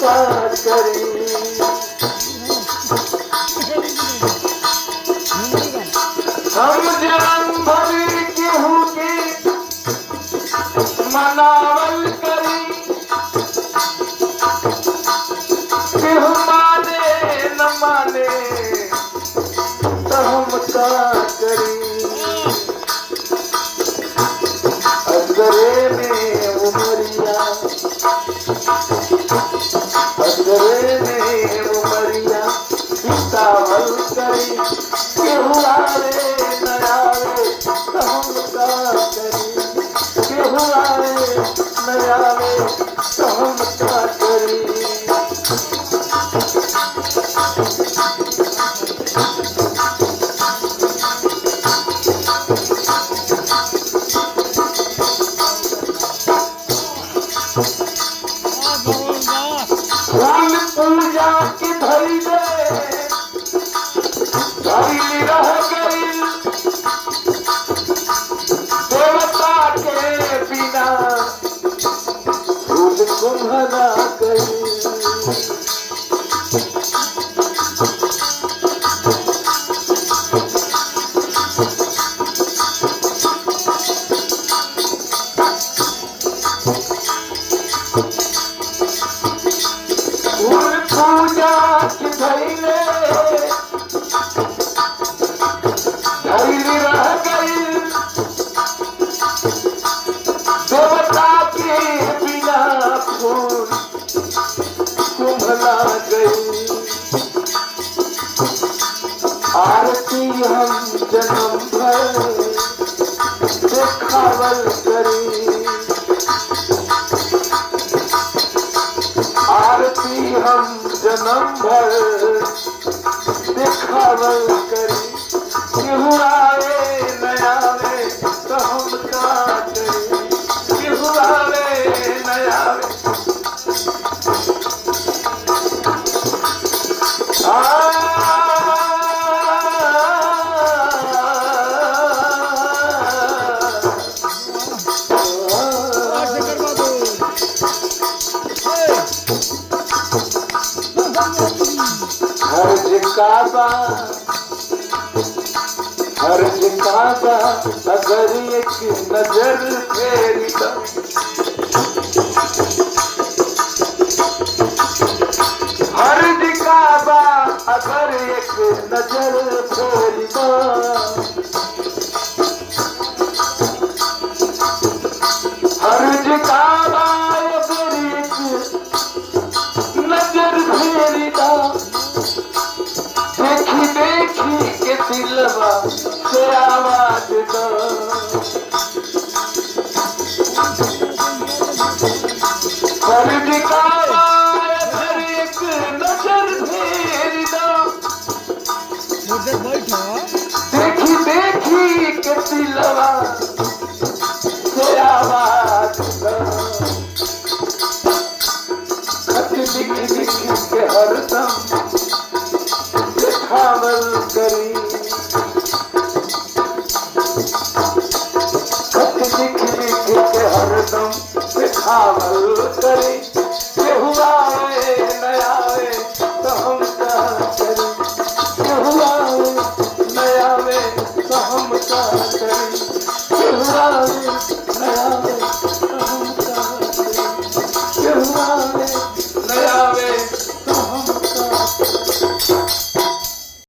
का करी हम जन्म भरी केहू के मनावल करी केहू माने न माने तो हम का करी अजगरे में उमरिया अजगरे में उमरिया हिसावल करी केहू आवे न आवे तो हम का करी केहू आवे न आवे तो हम का करी फूल पूजा की धैले धैली रह गई देवता के बिना फूल कुम्हला गई पूजा की धैले धैली रह गई देवता के बिना फूल कुम्हला गई आरती हम जन्म भर देखावल करी आरती हम जन्म भर दिखावल करी केहू आवे न आवे तो हम का करी केहू आवे न आवे हर्ज काबा अगर एक नजर फेरी दो हर्ज काबा अगर एक नजर फेरी दो हर्ज काबा अगर एक नजर फेरी दो देखी देखी के दिलवा से आवाज दो फर्ज काबा हर एक नजर फेर दो देखी देखी के दिलवा से आवाज दो खत लिख लिख के हरदम दिखावल करी खत लिख लिख के हरदम दिखावल करी